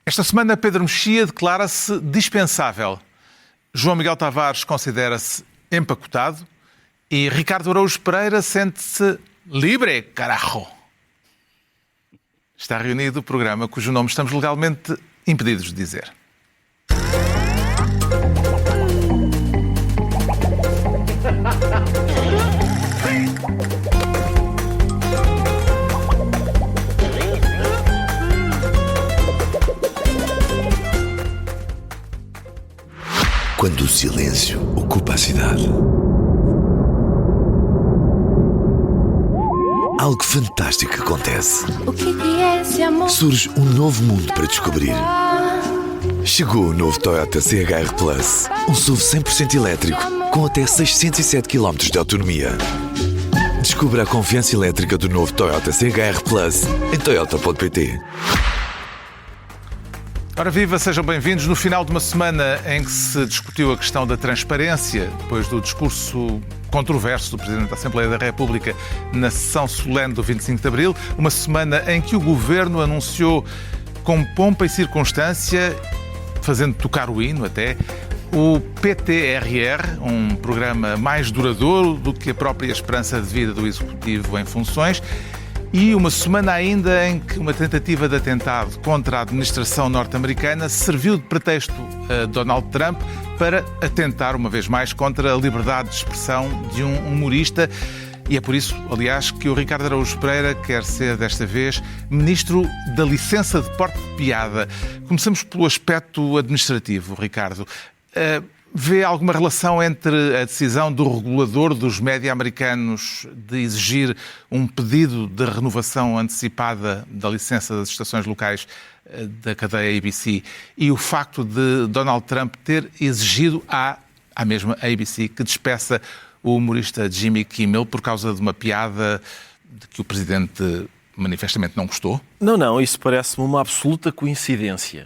Esta semana, Pedro Mexia declara-se dispensável. João Miguel Tavares considera-se empacotado e Ricardo Araújo Pereira sente-se livre, carajo. Está reunido o programa cujo nome estamos legalmente impedidos de dizer. Quando o silêncio ocupa a cidade, algo fantástico acontece. O que é esse amor? Surge um novo mundo para descobrir. Chegou o novo Toyota CHR Plus, um SUV 100% elétrico com até 607 km de autonomia. Descubra a confiança elétrica do novo Toyota CHR Plus em toyota.pt. Ora viva, sejam bem-vindos. No final de uma semana em que se discutiu a questão da transparência, depois do discurso controverso do Presidente da Assembleia da República na sessão solene do 25 de Abril, uma semana em que o Governo anunciou com pompa e circunstância, fazendo tocar o hino até, o PTRR, um programa mais duradouro do que a própria esperança de vida do Executivo em funções, e uma semana ainda em que uma tentativa de atentado contra a administração norte-americana serviu de pretexto a Donald Trump para atentar uma vez mais contra a liberdade de expressão de um humorista. E é por isso, aliás, que o Ricardo Araújo Pereira quer ser, desta vez, Ministro da Licença de Porte de Piada. Começamos pelo aspecto administrativo, Ricardo. Vê alguma relação entre a decisão do regulador dos média americanos de exigir um pedido de renovação antecipada da licença das estações locais da cadeia ABC e o facto de Donald Trump ter exigido à mesma ABC que despeça o humorista Jimmy Kimmel por causa de uma piada de que o Presidente manifestamente não gostou? Não, isso parece-me uma absoluta coincidência.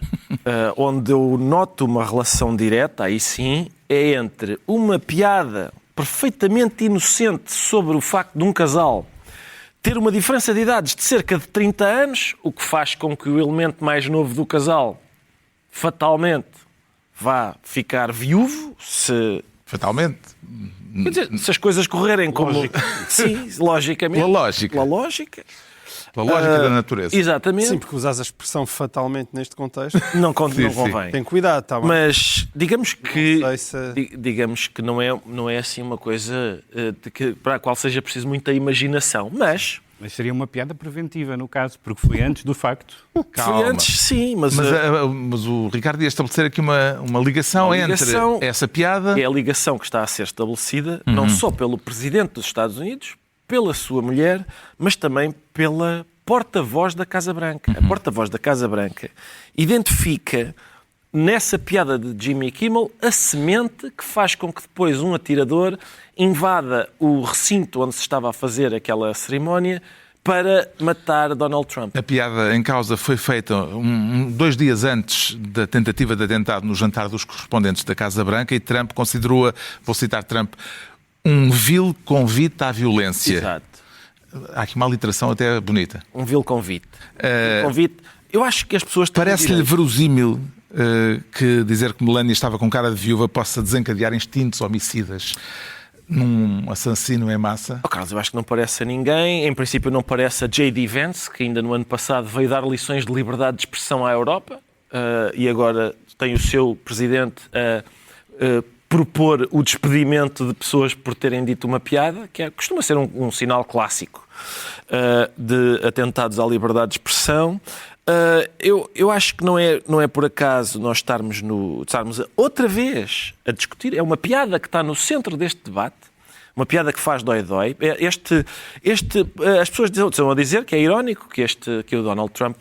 Onde eu noto uma relação direta, aí sim, é entre uma piada perfeitamente inocente sobre o facto de um casal ter uma diferença de idades de cerca de 30 anos, o que faz com que o elemento mais novo do casal fatalmente vá ficar viúvo, Fatalmente? Quer dizer, se as coisas correrem como... Sim, logicamente. Pela lógica. Pela lógica. Pela lógica da natureza. Exatamente. Sim, porque usas a expressão fatalmente neste contexto. Não convém. Tem cuidado, está bem. Mas digamos que, Digamos que não é assim uma coisa para a qual seja preciso muita imaginação. Mas seria uma piada preventiva, no caso, porque foi antes do facto. Calma. foi antes, sim. Mas o Ricardo ia estabelecer aqui uma ligação entre essa piada... É a ligação que está a ser estabelecida, não só pelo Presidente dos Estados Unidos, pela sua mulher, mas também pela porta-voz da Casa Branca. A porta-voz da Casa Branca identifica nessa piada de Jimmy Kimmel a semente que faz com que depois um atirador invada o recinto onde se estava a fazer aquela cerimónia para matar Donald Trump. A piada em causa foi feita 2 dias antes da tentativa de atentado no jantar dos correspondentes da Casa Branca e Trump considerou-a, vou citar Trump, um vil convite à violência. Exato. Há aqui uma literação até bonita. Um vil convite. Eu acho que as pessoas... Parece-lhe verosímil que dizer que Melania estava com cara de viúva possa desencadear instintos homicidas num assassino em massa? Carlos, eu acho que não parece a ninguém. Em princípio não parece a J.D. Vance, que ainda no ano passado veio dar lições de liberdade de expressão à Europa e agora tem o seu presidente a propor o despedimento de pessoas por terem dito uma piada, que costuma ser um sinal clássico de atentados à liberdade de expressão. Eu acho que não é por acaso nós estarmos outra vez a discutir. É uma piada que está no centro deste debate, uma piada que faz dói-dói. As pessoas estão a dizer que é irónico que o Donald Trump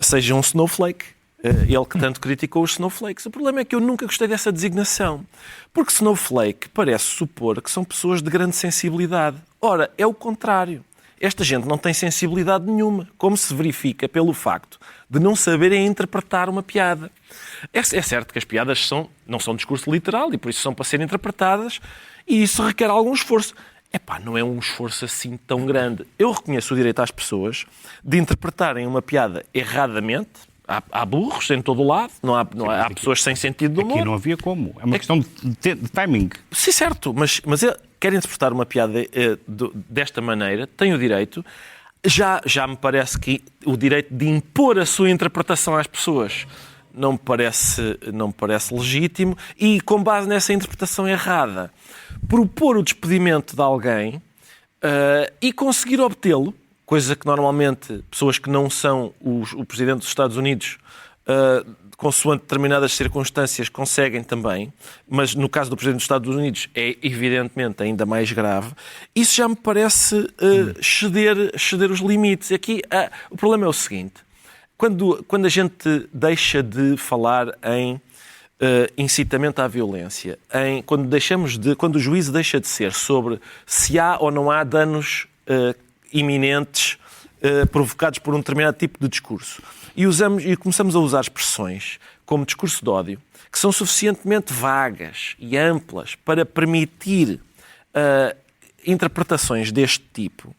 seja um snowflake. Ele que tanto criticou os snowflakes. O problema é que eu nunca gostei dessa designação. Porque snowflake parece supor que são pessoas de grande sensibilidade. Ora, é o contrário. Esta gente não tem sensibilidade nenhuma, como se verifica pelo facto de não saberem interpretar uma piada. É certo que as piadas não são discurso literal e por isso são para serem interpretadas e isso requer algum esforço. Não é um esforço assim tão grande. Eu reconheço o direito às pessoas de interpretarem uma piada erradamente, Há burros em todo o lado, há pessoas sem sentido de humor. Aqui não havia como. É uma questão de timing. Sim, certo, mas ele quer interpretar uma piada desta maneira, tem o direito. Já me parece que o direito de impor a sua interpretação às pessoas não me parece legítimo e, com base nessa interpretação errada, propor o despedimento de alguém e conseguir obtê-lo, coisa que normalmente pessoas que não são o Presidente dos Estados Unidos, consoante determinadas circunstâncias, conseguem também, mas no caso do Presidente dos Estados Unidos é evidentemente ainda mais grave. Isso já me parece ceder os limites. Aqui o problema é o seguinte: quando a gente deixa de falar em incitamento à violência, quando o juízo deixa de ser sobre se há ou não há danos iminentes provocados por um determinado tipo de discurso, e começamos a usar expressões como discurso de ódio, que são suficientemente vagas e amplas para permitir interpretações deste tipo,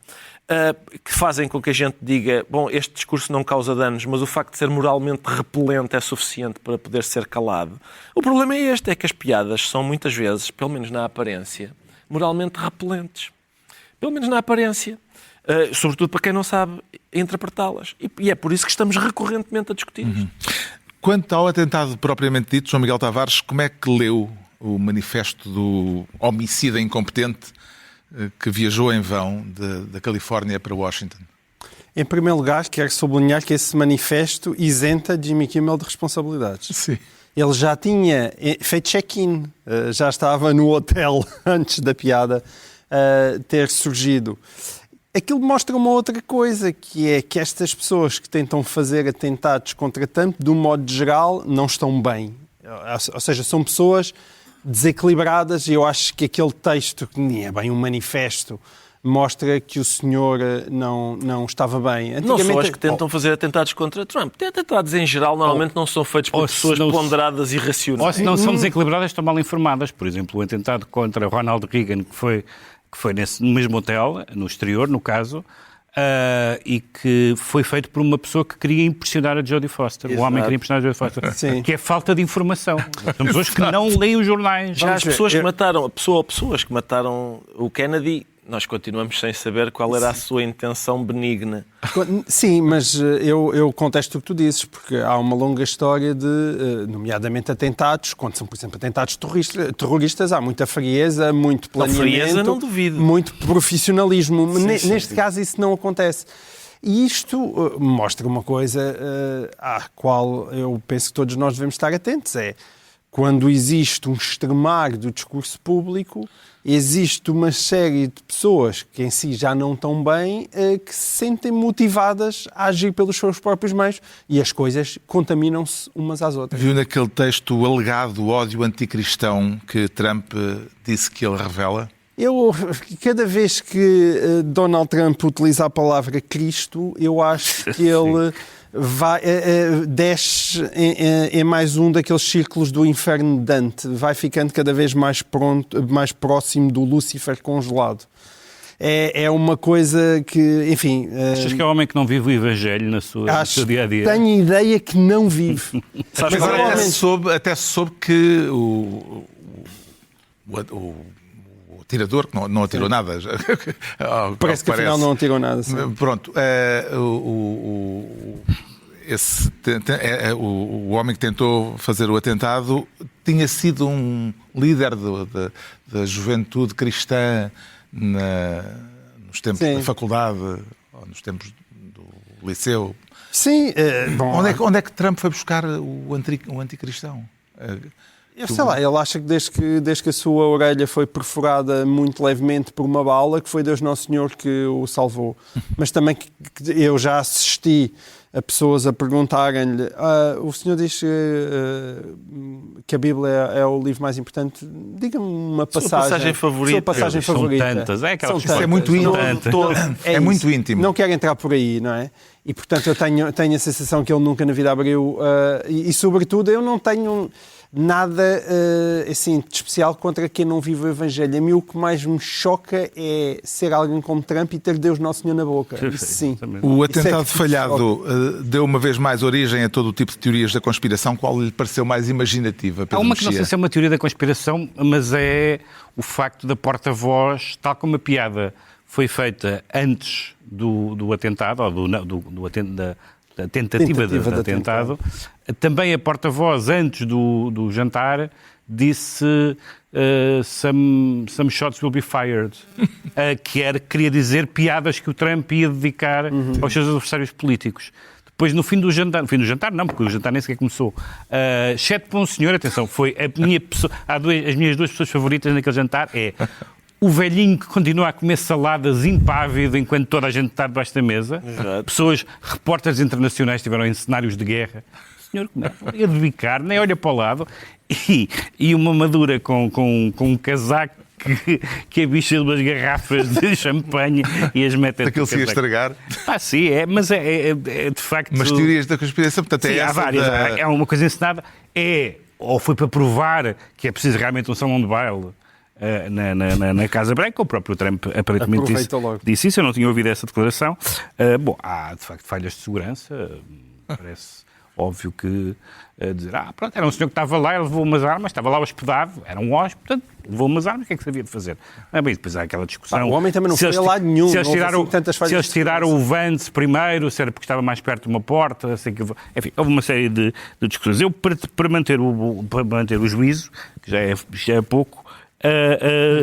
que fazem com que a gente diga, bom, este discurso não causa danos, mas o facto de ser moralmente repelente é suficiente para poder ser calado. O problema é este, é que as piadas são muitas vezes, pelo menos na aparência, moralmente repelentes. Pelo menos na aparência. Sobretudo para quem não sabe interpretá-las. E é por isso que estamos recorrentemente a discutir isto. Quanto ao atentado propriamente dito, João Miguel Tavares, como é que leu o manifesto do homicida incompetente que viajou em vão da Califórnia para Washington? Em primeiro lugar, quero sublinhar que esse manifesto isenta Jimmy Kimmel de responsabilidades. Sim. Ele já tinha feito check-in, já estava no hotel antes da piada ter surgido. Aquilo mostra uma outra coisa, que é que estas pessoas que tentam fazer atentados contra Trump, de um modo geral, não estão bem. Ou seja, são pessoas desequilibradas, e eu acho que aquele texto, que nem é bem um manifesto, mostra que o senhor não estava bem. Não são as que tentam fazer atentados contra Trump. Atentados em geral normalmente não são feitos por pessoas ponderadas e racionais. Ou se não são desequilibradas, estão mal informadas. Por exemplo, o atentado contra Ronald Reagan, que foi no mesmo hotel, no exterior, no caso, e que foi feito por uma pessoa que queria impressionar a Jodie Foster. Exato. O homem queria impressionar a Jodie Foster. Sim. Que é falta de informação. São pessoas que não leem os jornais. Já as pessoas que mataram, pessoas que mataram o Kennedy, nós continuamos sem saber qual era a sua intenção benigna. Sim, mas eu contesto o que tu dizes, porque há uma longa história de, nomeadamente, atentados, quando são, por exemplo, atentados terroristas, há muita frieza, muito planeamento, frieza, não duvido. Muito profissionalismo. Neste caso isso não acontece. E isto mostra uma coisa à qual eu penso que todos nós devemos estar atentos, é quando existe um extremar do discurso público, existe uma série de pessoas que em si já não estão bem, que se sentem motivadas a agir pelos seus próprios meios, e as coisas contaminam-se umas às outras. Viu naquele texto o alegado ódio anticristão que Trump disse que ele revela? Cada vez que Donald Trump utiliza a palavra Cristo, eu acho que ele desce em mais um daqueles círculos do inferno de Dante, vai ficando cada vez mais próximo do Lúcifer congelado. É uma coisa que, enfim... Achas que é um homem que não vive o Evangelho no seu dia-a-dia? Tenho a ideia que não vive. Mas agora até se soube que o atirador, que não atirou nada. Parece que afinal não atirou nada. Sim. Pronto. O homem que tentou fazer o atentado tinha sido um líder da juventude cristã nos tempos da faculdade, ou nos tempos do liceu. Sim. Onde é que Trump foi buscar o anticristão? Eu sei lá, ele acha que desde que a sua orelha foi perfurada muito levemente por uma bala, que foi Deus Nosso Senhor que o salvou. Mas também que eu já assisti a pessoas a perguntarem-lhe o senhor diz que a Bíblia é o livro mais importante, diga-me uma passagem favorita. Sua passagem favorita. São tantas. Isso é muito íntimo. É muito íntimo. Não quero entrar por aí, não é? E, portanto, eu tenho a sensação que ele nunca na vida abriu... e, sobretudo, eu não tenho... nada assim, de especial contra quem não vive o Evangelho. A mim o que mais me choca é ser alguém como Trump e ter Deus Nosso Senhor na boca. Isso sim. O Isso é atentado que falhado deu uma vez mais origem a todo o tipo de teorias da conspiração. Qual lhe pareceu mais imaginativa, Pedro Há uma que não Mexia? sei se é uma teoria da conspiração, mas é o facto da porta-voz, tal como a piada foi feita antes do atentado, ou da tentativa de atentado, também a porta-voz, antes do jantar, disse some shots will be fired, queria dizer piadas que o Trump ia dedicar aos seus adversários políticos. Depois, no fim do jantar não, porque o jantar nem sequer começou, exceto para um senhor, atenção, foi a minha pessoa, as minhas duas pessoas favoritas naquele jantar o velhinho que continua a comer saladas impávido enquanto toda a gente está debaixo da mesa. Exato. Repórteres internacionais estiveram em cenários de guerra. O senhor ia debicar, nem olha para o lado. E uma madura com um casaco que é bicha de umas garrafas de champanhe e as mete... Aquilo se ia estragar. Sim, mas é de facto... Mas teorias da conspiração, portanto, sim, há várias. É uma coisa encenada. Ou foi para provar que é preciso realmente um salão de baile na Casa Branca. O próprio Trump aparentemente disse isso. Eu não tinha ouvido essa declaração. Há de facto falhas de segurança. Parece óbvio que dizer, pronto, era um senhor que estava lá, ele levou umas armas, estava lá hospedado, era um hóspede, portanto, levou umas armas, o que é que se havia de fazer? Bem, depois há aquela discussão. O homem também não foi a lado nenhum. Se eles tiraram o Vance primeiro, se era porque estava mais perto de uma porta, enfim, houve uma série de discussões. Eu, para manter o juízo, que já é pouco,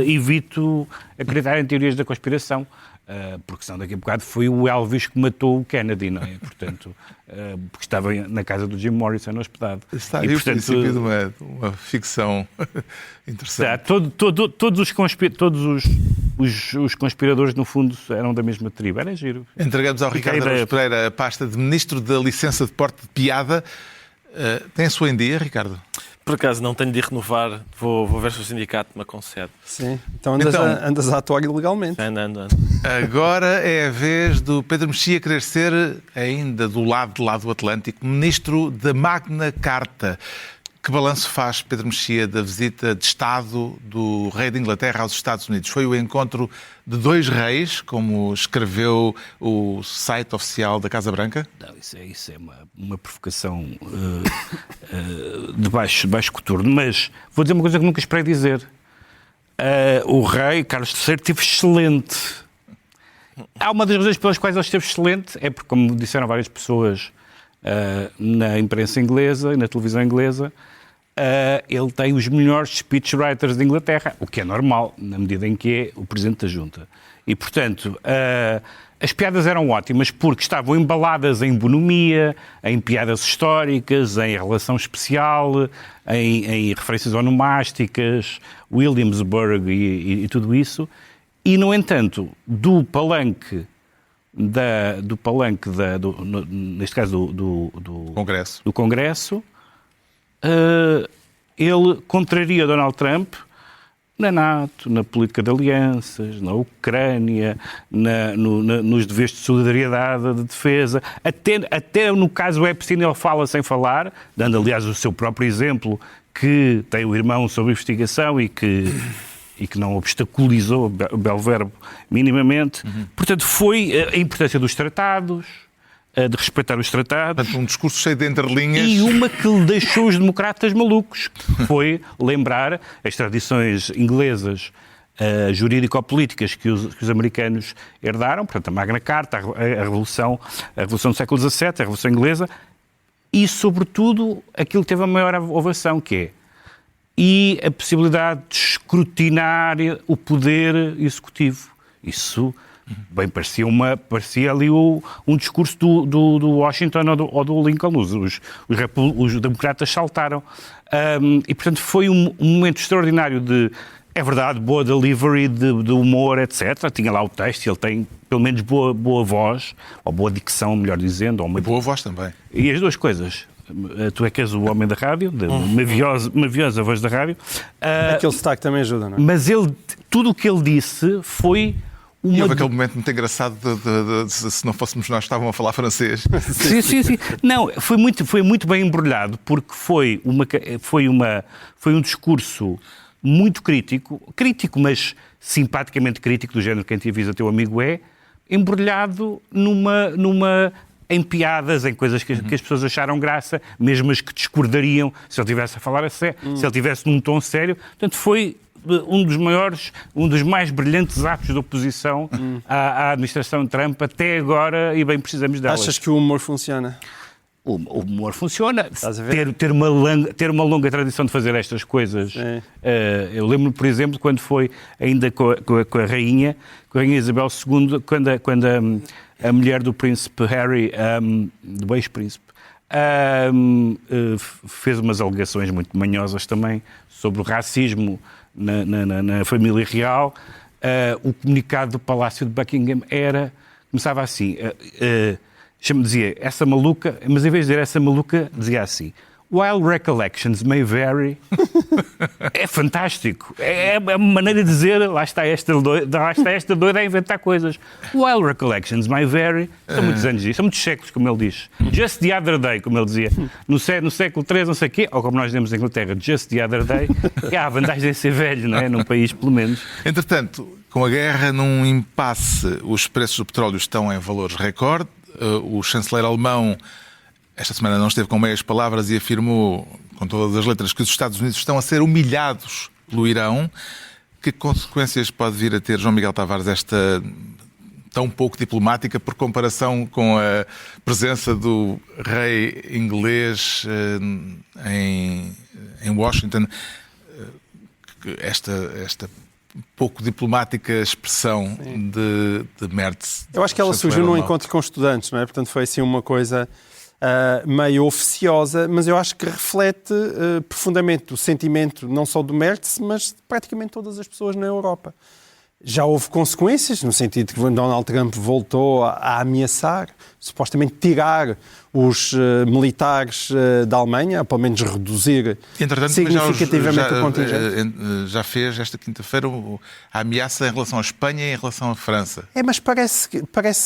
evito acreditar em teorias da conspiração, porque senão daqui a bocado foi o Elvis que matou o Kennedy, não é? Portanto, porque estava na casa do Jim Morrison hospedado. Está aí o princípio de uma ficção interessante. Todos os conspiradores, no fundo, eram da mesma tribo. Era giro. Entregamos ao Ricardo Araújo Pereira a pasta de Ministro da Licença de Porte de Piada. Tem a sua em dia, Ricardo? Por acaso não tenho de renovar, vou ver se o sindicato me concede. Sim, então andas a atuar ilegalmente. Ando. Agora é a vez do Pedro Mexia querer ser, ainda do lado do Atlântico, Ministro da Magna Carta. Que balanço faz Pedro Mexia da visita de Estado do rei de Inglaterra aos Estados Unidos? Foi o encontro de dois reis, como escreveu o site oficial da Casa Branca? Não, isso é uma provocação de baixo coturno, mas vou dizer uma coisa que nunca esperei dizer. O rei Carlos III esteve excelente. Há uma das razões pelas quais ele esteve excelente, é porque, como disseram várias pessoas na imprensa inglesa e na televisão inglesa, ele tem os melhores speechwriters de Inglaterra, o que é normal, na medida em que é o Presidente da Junta. E, portanto, as piadas eram ótimas porque estavam embaladas em bonomia, em piadas históricas, em relação especial, em referências onomásticas, Williamsburg e tudo isso. E, no entanto, do palanque, neste caso do Congresso, ele contraria Donald Trump na NATO, na política de alianças, na Ucrânia, nos deveres de solidariedade, de defesa. Até no caso Epstein ele fala sem falar, dando aliás o seu próprio exemplo, que tem o irmão sob investigação e que não obstaculizou o belo verbo minimamente. Portanto, foi a importância dos tratados, de respeitar os tratados. Portanto, um discurso cheio de entrelinhas. E uma que lhe deixou os democratas malucos, que foi lembrar as tradições inglesas jurídico-políticas que os americanos herdaram, portanto, a Magna Carta, a Revolução do século XVII, a Revolução Inglesa, e, sobretudo, aquilo que teve a maior ovação, que é e a possibilidade de escrutinar o poder executivo. Isso, bem, parecia ali um discurso do Washington ou do Lincoln. Os democratas saltaram. E, portanto, foi um momento extraordinário de, é verdade, boa delivery, de humor, etc. Tinha lá o texto, ele tem, pelo menos, boa voz, ou boa dicção, melhor dizendo. Ou boa voz também. E as duas coisas. Tu é que és o homem da rádio, maviosa voz da rádio. Aquele sotaque também ajuda, não é? Mas tudo o que ele disse foi E houve aquele momento muito engraçado de se não fôssemos nós, estavam a falar francês. Sim. Não, foi muito bem embrulhado, porque foi um discurso muito crítico, mas simpaticamente crítico, do género que quem te avisa teu amigo é, embrulhado em piadas, em coisas que as pessoas acharam graça, mesmo as que discordariam se ele estivesse a falar a sério, se ele estivesse num tom sério. Portanto, foi um dos mais brilhantes atos de oposição à administração Trump até agora, e bem precisamos delas. Achas que o humor funciona? O humor funciona. Estás a ver? Ter uma longa tradição de fazer estas coisas. Eu lembro, por exemplo, quando foi ainda com a Rainha Isabel II, quando a mulher do príncipe Harry, do ex-príncipe, fez umas alegações muito manhosas também sobre o racismo na família real. O comunicado do Palácio de Buckingham começava assim, dizia essa maluca, mas em vez de dizer essa maluca, dizia assim: "While recollections may vary..." É fantástico. É uma maneira de dizer, lá está esta doida a inventar coisas. "While recollections may vary..." São muitos anos disso, são muitos séculos, como ele diz. "Just the other day", como ele dizia. No século III, não sei o quê, ou como nós dizemos em Inglaterra, "just the other day." Há a vantagem de ser velho, não é? Num país, pelo menos. Entretanto, com a guerra num impasse, os preços do petróleo estão em valores recorde. O chanceler alemão esta semana não esteve com meias palavras e afirmou com todas as letras que os Estados Unidos estão a ser humilhados pelo Irão. Que consequências pode vir a ter, João Miguel Tavares, esta tão pouco diplomática por comparação com a presença do rei inglês em Washington? Esta pouco diplomática expressão de Merz. Eu acho que ela surgiu num encontro com estudantes, não é? Portanto, foi assim uma coisa meio oficiosa, mas eu acho que reflete profundamente o sentimento não só do Merz, mas de praticamente todas as pessoas na Europa. Já houve consequências, no sentido que Donald Trump voltou a ameaçar, supostamente tirar os militares da Alemanha, pelo menos reduzir significativamente o contingente. Já fez esta quinta-feira a ameaça em relação à Espanha e em relação à França. Mas parece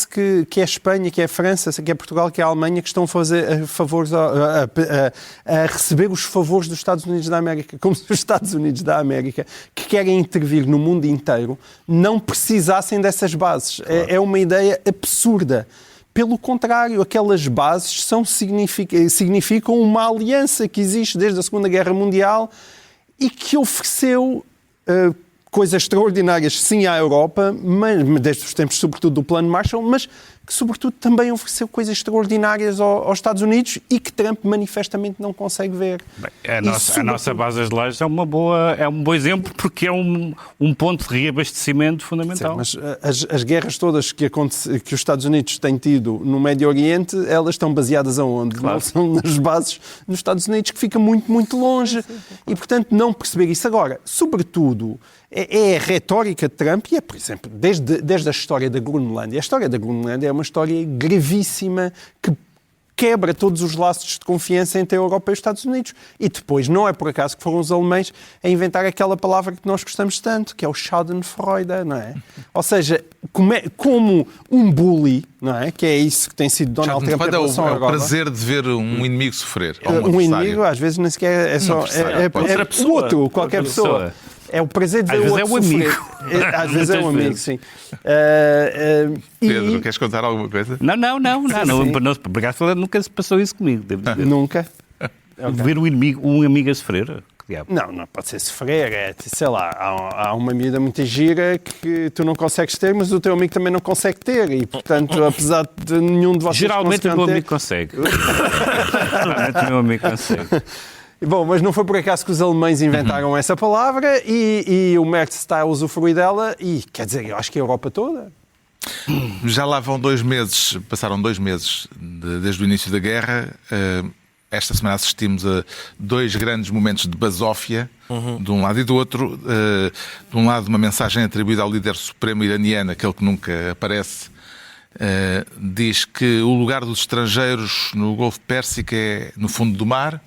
que é a Espanha, que é a França, que é Portugal, que é a Alemanha que estão a fazer favores a receber os favores dos Estados Unidos da América, como se os Estados Unidos da América, que querem intervir no mundo inteiro, não precisassem dessas bases. Claro. É uma ideia absurda. Pelo contrário, aquelas bases significam uma aliança que existe desde a Segunda Guerra Mundial e que ofereceu coisas extraordinárias, sim, à Europa, mas desde os tempos, sobretudo, do Plano Marshall, mas que, sobretudo, também ofereceu coisas extraordinárias aos Estados Unidos e que Trump manifestamente não consegue ver. Bem, a nossa base de lajes é um bom exemplo, porque é um ponto de reabastecimento fundamental. Sim, mas as guerras todas que os Estados Unidos têm tido no Médio Oriente, elas estão baseadas aonde? Claro. Não são nas bases nos Estados Unidos, que fica muito, muito longe. Sim. E, portanto, não perceber isso. Agora, sobretudo, é a retórica de Trump e é, por exemplo, desde a história da Groenlândia. A história da Groenlândia é uma história gravíssima que quebra todos os laços de confiança entre a Europa e os Estados Unidos. E depois, não é por acaso que foram os alemães a inventar aquela palavra que nós gostamos tanto, que é o Schadenfreude, não é? Ou seja, como um bully, não é? Que é isso que tem sido Donald Trump em relação à Europa. É o prazer de ver um inimigo sofrer. Um inimigo, às vezes, nem sequer é só... qualquer pessoa. É o prazer de ver o outro sofrer. Às vezes é um amigo, sim. Pedro, queres contar alguma coisa? Não. Por acaso nunca se passou isso comigo, devo dizer. Nunca? Ver um amigo a sofrer? Não pode ser sofrer. Sei lá, há uma miúda muito gira que tu não consegues ter, mas o teu amigo também não consegue ter. E, portanto, apesar de nenhum de vocês geralmente o meu amigo consegue. Geralmente o meu amigo consegue. Bom, mas não foi por acaso que os alemães inventaram essa palavra e o Merz está a usufruir dela e, quer dizer, eu acho que a Europa toda. Já lá vão 2 meses, passaram 2 meses desde o início da guerra. Esta semana assistimos a 2 grandes momentos de basófia, de um lado e do outro. De um lado, uma mensagem atribuída ao líder supremo iraniano, aquele que nunca aparece. Diz que o lugar dos estrangeiros no Golfo Pérsico é no fundo do mar.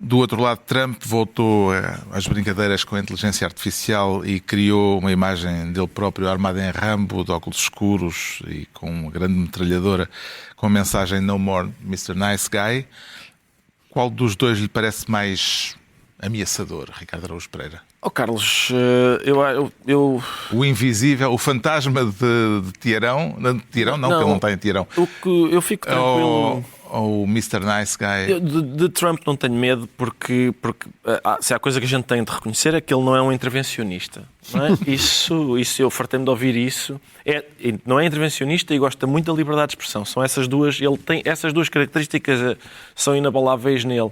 Do outro lado, Trump voltou às brincadeiras com a inteligência artificial e criou uma imagem dele próprio armado em Rambo, de óculos escuros e com uma grande metralhadora, com a mensagem "No more Mr. Nice Guy". Qual dos dois lhe parece mais ameaçador, Ricardo Araújo Pereira? Carlos, eu O invisível, o fantasma de Tiarão, não, porque ele não está em Tiarão. eu fico tranquilo. Ou o Mr. Nice Guy. De Trump não tenho medo, porque se há coisa que a gente tem de reconhecer é que ele não é um intervencionista. Não é? Isso eu fartei-me de ouvir isso. Não é intervencionista e gosta muito da liberdade de expressão. São essas duas, ele tem essas duas características, são inabaláveis nele.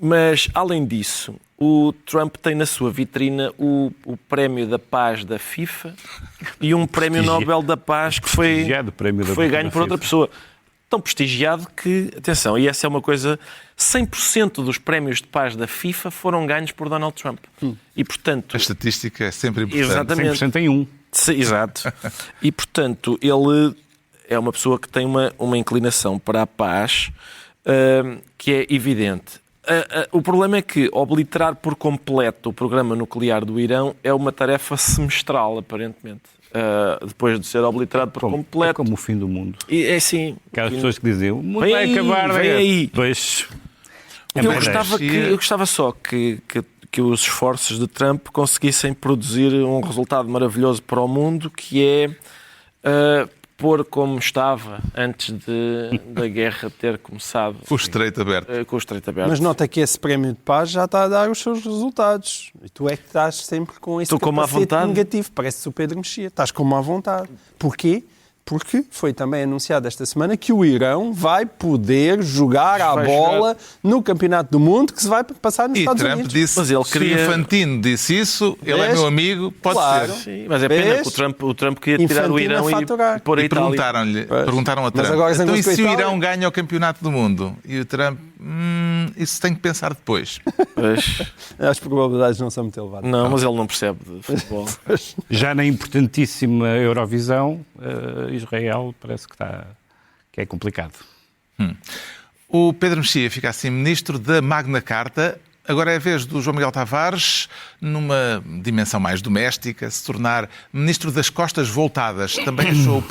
Mas, além disso, o Trump tem na sua vitrina o Prémio da Paz da FIFA e um Prémio Nobel da Paz que foi ganho por outra pessoa. Tão prestigiado que, atenção, e essa é uma coisa, 100% dos prémios de paz da FIFA foram ganhos por Donald Trump. E, portanto... A estatística é sempre importante. Exatamente. 100% em um. Exato. E, portanto, ele é uma pessoa que tem uma inclinação para a paz que é evidente. O problema é que obliterar por completo o programa nuclear do Irão é uma tarefa semestral, aparentemente. Depois de ser obliterado por completo. É como o fim do mundo. E é assim. Aquelas pessoas que diziam, o mundo vai acabar. Vem aí. Depois, Eu gostava só que os esforços de Trump conseguissem produzir um resultado maravilhoso para o mundo, que é pôr como estava antes da guerra ter começado. O Estreito Aberto. Com o Estreito Aberto. Mas nota que esse prémio de paz já está a dar os seus resultados. E tu é que estás sempre com esse capacete negativo. Parece-se o Pedro Mexia. Estás com má vontade. Porquê? Porque foi também anunciado esta semana que o Irão vai poder jogar a bola no Campeonato do Mundo que se vai passar nos Estados Trump Unidos. Disse, mas ele se o Infantino disse isso, ele é meu amigo, pode ser. Sim, mas é pena que o Trump queria tirar o Irão e pôr a Itália. Perguntaram a Trump, então e se o Irão ganha o Campeonato do Mundo? E o Trump, isso tem que pensar depois. As probabilidades não são muito elevadas. Não, mas ele não percebe de futebol. Já na importantíssima Eurovisão, Israel parece que é complicado. O Pedro Mexia fica assim ministro da Magna Carta. Agora é a vez do João Miguel Tavares, numa dimensão mais doméstica, se tornar ministro das costas voltadas. Também achou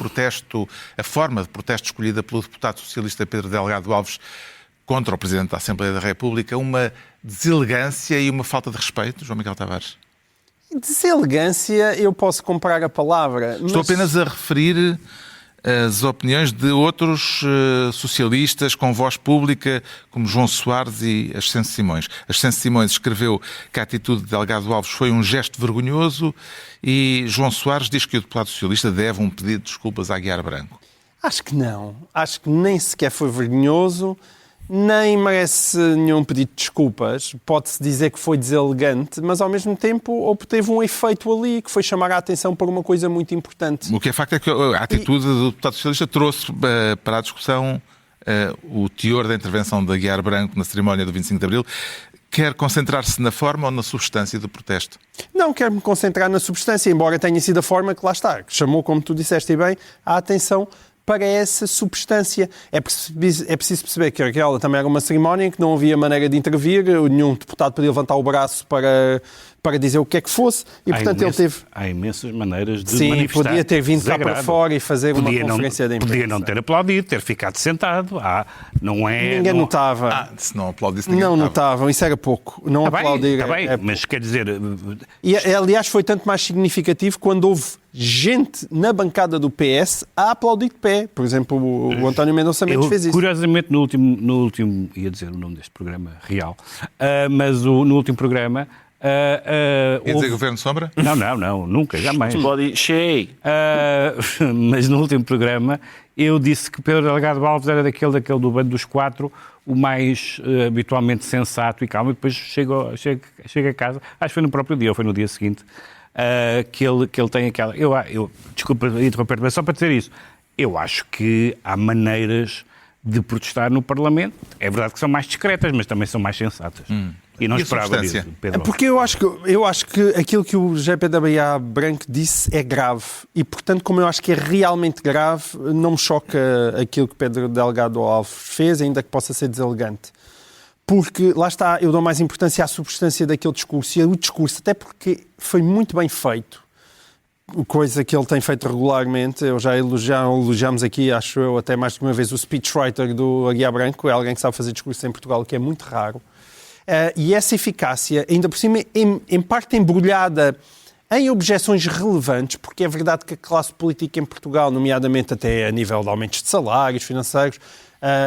a forma de protesto escolhida pelo deputado socialista Pedro Delgado Alves contra o Presidente da Assembleia da República, uma deselegância e uma falta de respeito, João Miguel Tavares? Deselegância, eu posso comprar a palavra. Estou apenas a referir as opiniões de outros socialistas com voz pública, como João Soares e Ascenso Simões. Ascenso Simões escreveu que a atitude de Delgado Alves foi um gesto vergonhoso e João Soares diz que o deputado socialista deve um pedido de desculpas a Aguiar Branco. Acho que não. Acho que nem sequer foi vergonhoso, nem merece nenhum pedido de desculpas. Pode-se dizer que foi deselegante, mas ao mesmo tempo obteve um efeito ali, que foi chamar a atenção para uma coisa muito importante. O que é facto é que a atitude do deputado socialista trouxe para a discussão o teor da intervenção de Aguiar Branco na cerimónia do 25 de Abril. Quer concentrar-se na forma ou na substância do protesto? Não, quero-me concentrar na substância, embora tenha sido a forma que lá está, que chamou, como tu disseste bem, a atenção para essa substância. É preciso perceber que aquela também era uma cerimónia em que não havia maneira de intervir, nenhum deputado podia levantar o braço para dizer o que é que fosse, e portanto ele teve... Há imensas maneiras de Sim, manifestar. podia ter vindo cá para fora e fazer uma conferência de imprensa. Podia não ter aplaudido, ter ficado sentado. Não é... Ninguém notava. Se não aplaudisse, ninguém não notavam, isso era pouco. Não aplaudir. Está bem, mas quer dizer... E, aliás, foi tanto mais significativo quando houve gente na bancada do PS a aplaudir de pé. Por exemplo, o António Mendonça Mendes fez isso. Curiosamente, no último, ia dizer o nome deste programa real, mas no último programa... Ia dizer Governo Sombra? Não, nunca, jamais. Body cheio. Mas no último programa eu disse que Pedro Delgado Alves era daquele do bando dos quatro, o mais habitualmente sensato e calmo, e depois chega a casa, acho que foi no próprio dia, ou foi no dia seguinte, que ele tem aquela... Desculpa interromper, mas só para dizer isso, eu acho que há maneiras de protestar no Parlamento. É verdade que são mais discretas, mas também são mais sensatas. E não esperava disso, Pedro. Porque eu acho que aquilo que o José Pedro Aguiar Branco disse é grave. E, portanto, como eu acho que é realmente grave, não me choca aquilo que Pedro Delgado Alves fez, ainda que possa ser deselegante. Porque, lá está, eu dou mais importância à substância daquele discurso, e o discurso, até porque foi muito bem feito, coisa que ele tem feito regularmente. Eu já elogiamos aqui, acho eu, até mais de uma vez, o speechwriter do Aguiar Branco, é alguém que sabe fazer discurso em Portugal, que é muito raro. E essa eficácia, ainda por cima, em parte embrulhada em objeções relevantes, porque é verdade que a classe política em Portugal, nomeadamente até a nível de aumentos de salários financeiros,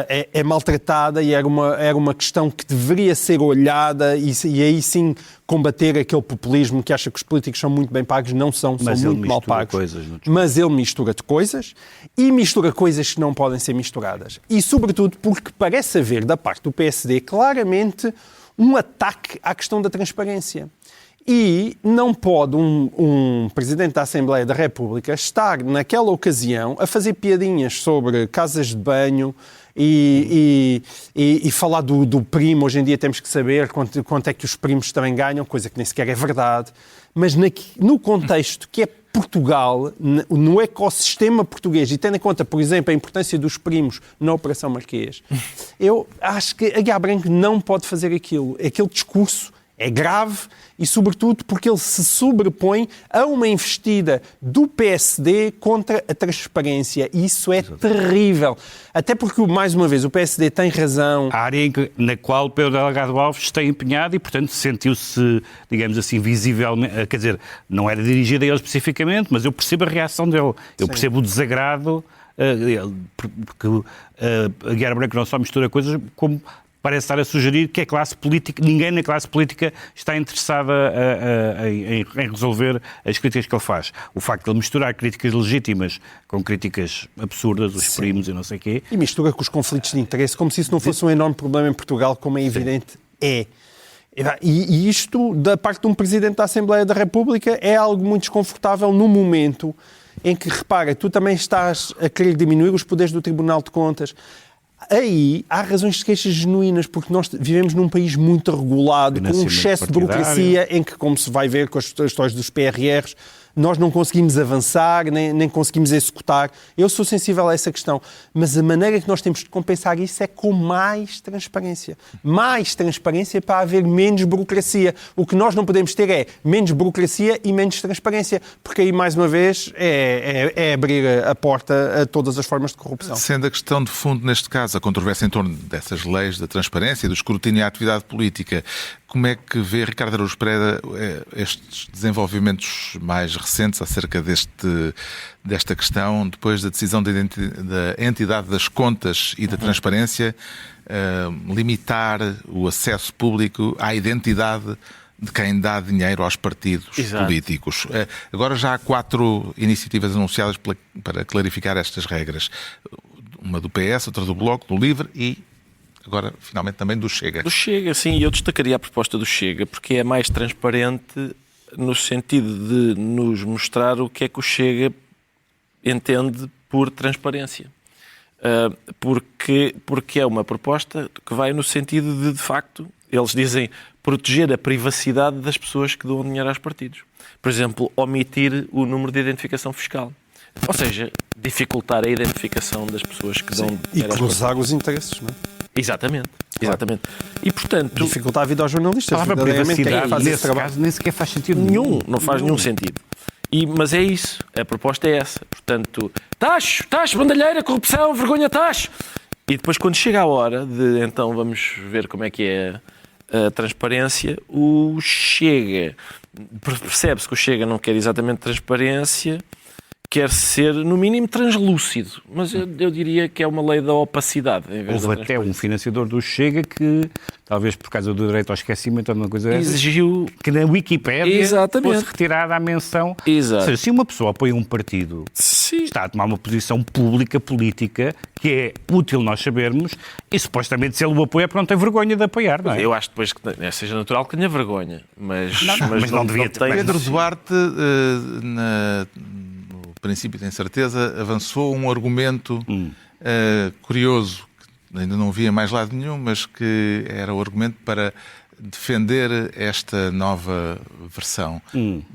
é maltratada, e era uma questão que deveria ser olhada e aí sim combater aquele populismo que acha que os políticos são muito bem pagos. Não são, são muito mal pagos. Mas ele mistura coisas e mistura coisas que não podem ser misturadas. E sobretudo porque parece haver da parte do PSD claramente um ataque à questão da transparência. E não pode um Presidente da Assembleia da República estar, naquela ocasião, a fazer piadinhas sobre casas de banho e falar do primo. Hoje em dia temos que saber quanto é que os primos também ganham, coisa que nem sequer é verdade. Mas no contexto que é Portugal, no ecossistema português, e tendo em conta, por exemplo, a importância dos primos na Operação Marquês, eu acho que Aguiar Branco não pode fazer aquilo. Aquele discurso é grave e, sobretudo, porque ele se sobrepõe a uma investida do PSD contra a transparência. E isso é terrível. Até porque, mais uma vez, o PSD tem razão. A área na qual Pedro Delgado Alves está empenhado e, portanto, sentiu-se, digamos assim, visivelmente... Quer dizer, não era dirigida a ele especificamente, mas eu percebo a reação dele. Eu percebo o desagrado, porque Aguiar Branco não só mistura coisas, como parece estar a sugerir que a classe política, ninguém na classe política está interessada em resolver as críticas que ele faz. O facto de ele misturar críticas legítimas com críticas absurdas, os primos e não sei o quê. E mistura com os conflitos de interesse, como se isso não fosse um enorme problema em Portugal, como é evidente, é. E isto, da parte de um Presidente da Assembleia da República, é algo muito desconfortável no momento em que, repara, tu também estás a querer diminuir os poderes do Tribunal de Contas. Aí há razões de queixas genuínas, porque nós vivemos num país muito regulado, com um excesso de burocracia, em que, como se vai ver com as histórias dos PRRs, nós não conseguimos avançar, nem conseguimos executar. Eu sou sensível a essa questão, mas a maneira que nós temos de compensar isso é com mais transparência. Mais transparência para haver menos burocracia. O que nós não podemos ter é menos burocracia e menos transparência, porque aí, mais uma vez, é abrir a porta a todas as formas de corrupção. Sendo a questão de fundo, neste caso, a controvérsia em torno dessas leis da transparência, do escrutínio à atividade política, como é que vê Ricardo Araújo Pereira estes desenvolvimentos mais recentes acerca desta questão, depois da decisão da entidade das contas e da transparência limitar o acesso público à identidade de quem dá dinheiro aos partidos políticos? Agora já há 4 iniciativas anunciadas para clarificar estas regras. Uma do PS, outra do Bloco, do LIVRE e agora, finalmente, também do Chega. Do Chega, sim. E eu destacaria a proposta do Chega, porque é mais transparente no sentido de nos mostrar o que é que o Chega entende por transparência. Porque é uma proposta que vai no sentido de facto, eles dizem, proteger a privacidade das pessoas que dão dinheiro aos partidos. Por exemplo, omitir o número de identificação fiscal. Ou seja, dificultar a identificação das pessoas que dão dinheiro aos partidos. E cruzar os interesses, não é? Exatamente. E, portanto... dificultar a vida aos jornalistas. A palavra privacidade, nesse caso, nem sequer faz sentido nenhum. Não faz nenhum sentido. Mas é isso. A proposta é essa. Portanto, taxo, bandalheira, corrupção, vergonha, taxo. E depois, quando chega a hora de, então, vamos ver como é que é a transparência, o Chega... Percebe-se que o Chega não quer exatamente transparência, quer ser, no mínimo, translúcido. Mas eu diria que é uma lei da opacidade. Houve até um financiador do Chega que, talvez por causa do direito ao esquecimento ou alguma coisa dessa, exigiu que na Wikipédia fosse retirada a menção. Exato. Ou seja, se uma pessoa apoia um partido, está a tomar uma posição pública, política, que é útil nós sabermos, e supostamente se ele o apoia é porque não tem vergonha de apoiar, não é? Eu acho depois que seja natural que tenha vergonha. Mas não devia ter. Pedro Duarte, no princípio tem certeza, avançou um argumento curioso, que ainda não via mais lado nenhum, mas que era o argumento para defender esta nova versão.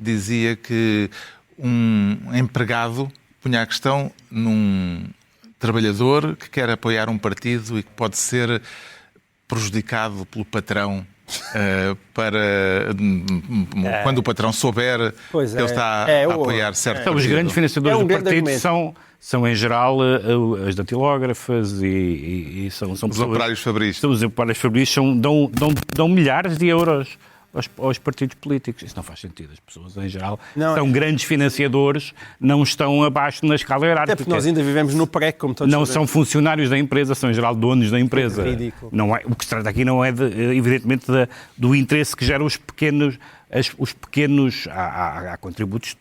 Dizia que um empregado punha a questão num trabalhador que quer apoiar um partido e que pode ser prejudicado pelo patrão quando o patrão souber Pois que ele é. está É, a apoiar certo Então, os partido? grandes financiadores É um do grande partido argumento. são, em geral, as datilógrafas e são Os pessoas... operários fabris. Os operários fabris dão milhares de euros aos partidos políticos. Isso não faz sentido. As pessoas, em geral, Não, são grandes financiadores, não estão abaixo na escala Até hierárquica. porque nós ainda vivemos no pré, como todos Não sabemos. são funcionários da empresa, são em geral donos da empresa. Ridículo. Não é, o que se trata aqui não é, evidentemente, do interesse que geram os pequenos. Há contributos de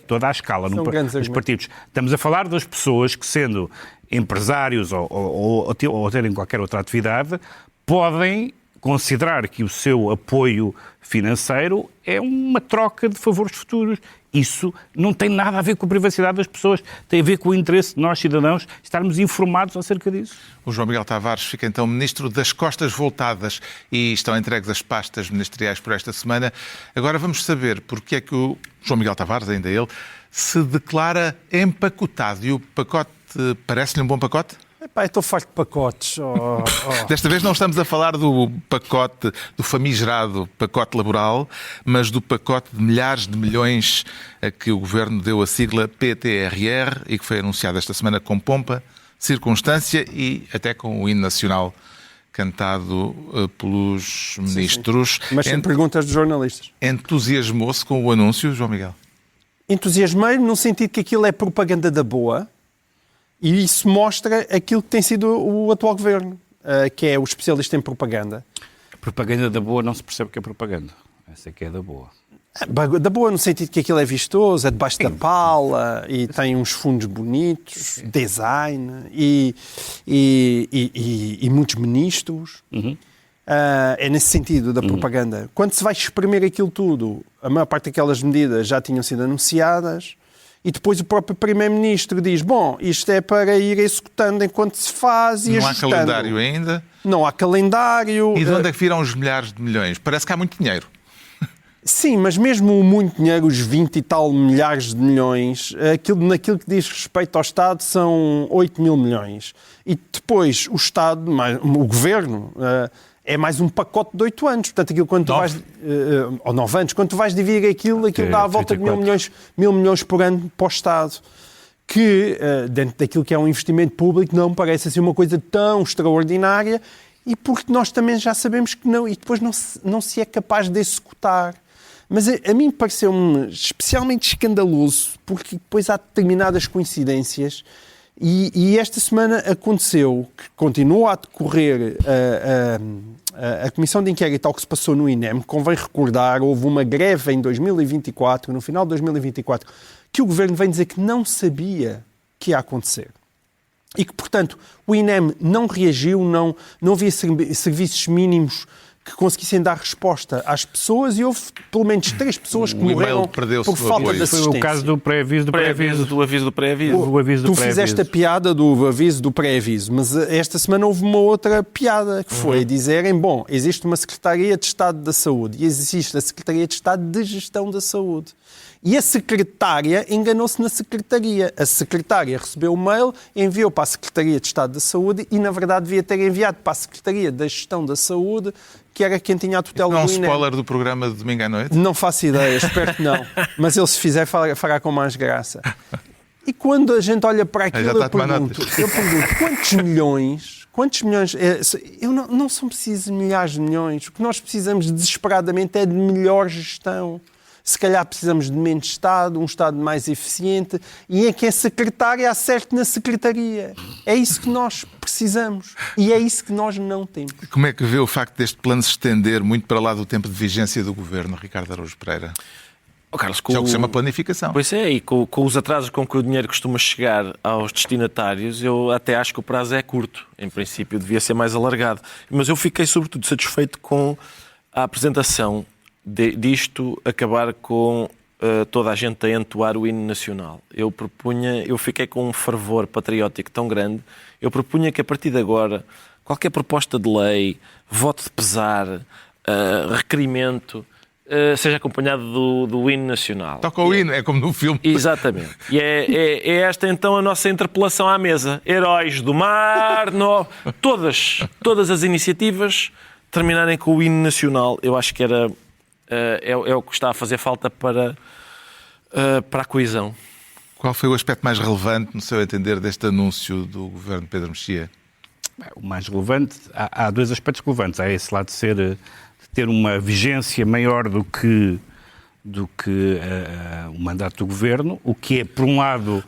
toda a escala São grandes nos argumentos. partidos. Estamos a falar das pessoas que, sendo empresários ou terem qualquer outra atividade, podem considerar que o seu apoio financeiro é uma troca de favores futuros. Isso não tem nada a ver com a privacidade das pessoas, tem a ver com o interesse de nós, cidadãos, estarmos informados acerca disso. O João Miguel Tavares fica então ministro das costas voltadas e estão entregues as pastas ministeriais por esta semana. Agora vamos saber porque é que o João Miguel Tavares, ainda ele, se declara empacotado. E o pacote parece-lhe um bom pacote? Epá, eu estou farto de pacotes. Desta vez não estamos a falar do pacote, do famigerado pacote laboral, mas do pacote de milhares de milhões a que o Governo deu a sigla PTRR e que foi anunciado esta semana com pompa, circunstância e até com o hino nacional cantado pelos ministros. Mas sem perguntas dos jornalistas. Entusiasmou-se com o anúncio, João Miguel? Entusiasmei no sentido que aquilo é propaganda da boa e isso mostra aquilo que tem sido o atual governo, que é o especialista em propaganda. A propaganda da boa não se percebe que é propaganda. Essa é que é da boa. Da boa no sentido que aquilo é vistoso, é debaixo da pala e tem uns fundos bonitos, design e muitos ministros. É nesse sentido da propaganda. Quando se vai exprimir aquilo tudo, a maior parte daquelas medidas já tinham sido anunciadas e depois o próprio Primeiro-Ministro diz, bom, isto é para ir executando enquanto se faz e Não há ajustando. calendário ainda? Não há calendário. E de onde é que viram os milhares de milhões? Parece que há muito dinheiro. Sim, mas mesmo o muito dinheiro, os 20 e tal milhares de milhões, naquilo que diz respeito ao Estado são 8 mil milhões. E depois o Estado, o Governo, é mais um pacote de 8 anos. Portanto, aquilo quando tu vais... ou 9 anos. Quando tu vais dividir aquilo dá à volta de 34. mil milhões por ano para o Estado. Que, dentro daquilo que é um investimento público, não parece assim uma coisa tão extraordinária e porque nós também já sabemos que não, e depois não se é capaz de executar. Mas a mim pareceu-me especialmente escandaloso, porque depois há determinadas coincidências e esta semana aconteceu que continua a decorrer a Comissão de Inquérito ao que se passou no INEM. Convém recordar, houve uma greve em 2024, no final de 2024, que o Governo vem dizer que não sabia que ia acontecer. E que, portanto, o INEM não reagiu, não havia serviços mínimos que conseguissem dar resposta às pessoas e houve pelo menos 3 pessoas que O e-mail morreram perdeu-se por do falta apoio. de assistência. Foi o caso do pré-aviso do pré-aviso. Do aviso do pré-aviso. O aviso do Tu pré-aviso. fizeste a piada do aviso do pré-aviso, mas esta semana houve uma outra piada, que foi dizerem, bom, existe uma Secretaria de Estado da Saúde e existe a Secretaria de Estado de Gestão da Saúde. E a secretária enganou-se na secretaria. A secretária recebeu o mail, enviou para a Secretaria de Estado da Saúde e, na verdade, devia ter enviado para a Secretaria da Gestão da Saúde, que era quem tinha a tutela Não é um do INEM. spoiler do programa de domingo à noite? Não faço ideia, espero que não. Mas ele, se fizer, fará com mais graça. E quando a gente olha para aquilo, Já está a eu tomar pergunto, quantos milhões... Não são precisos milhares de milhões. O que nós precisamos desesperadamente é de melhor gestão. Se calhar precisamos de menos Estado, um Estado mais eficiente, e é que a secretária acerte na secretaria. É isso que nós precisamos. E é isso que nós não temos. Como é que vê o facto deste plano se estender muito para lá do tempo de vigência do Governo, Ricardo Araújo Pereira? Carlos, Já o que se chama planificação. Pois é, e com os atrasos com que o dinheiro costuma chegar aos destinatários, eu até acho que o prazo é curto. Em princípio, devia ser mais alargado. Mas eu fiquei, sobretudo, satisfeito com a apresentação disto acabar com toda a gente a entoar o hino nacional. Eu fiquei com um fervor patriótico tão grande, eu propunha que a partir de agora, qualquer proposta de lei, voto de pesar, requerimento, seja acompanhado do hino nacional. Toca o hino, é como no filme. Exatamente. E é esta então a nossa interpelação à mesa. Heróis do mar, todas as iniciativas terminarem com o hino nacional. Eu acho que é o que está a fazer falta para a coesão. Qual foi o aspecto mais relevante, no seu entender, deste anúncio do governo de Pedro Mexia? O mais relevante, há dois aspectos relevantes. Há esse lado de ter uma vigência maior do que o mandato do governo, o que é, por um lado,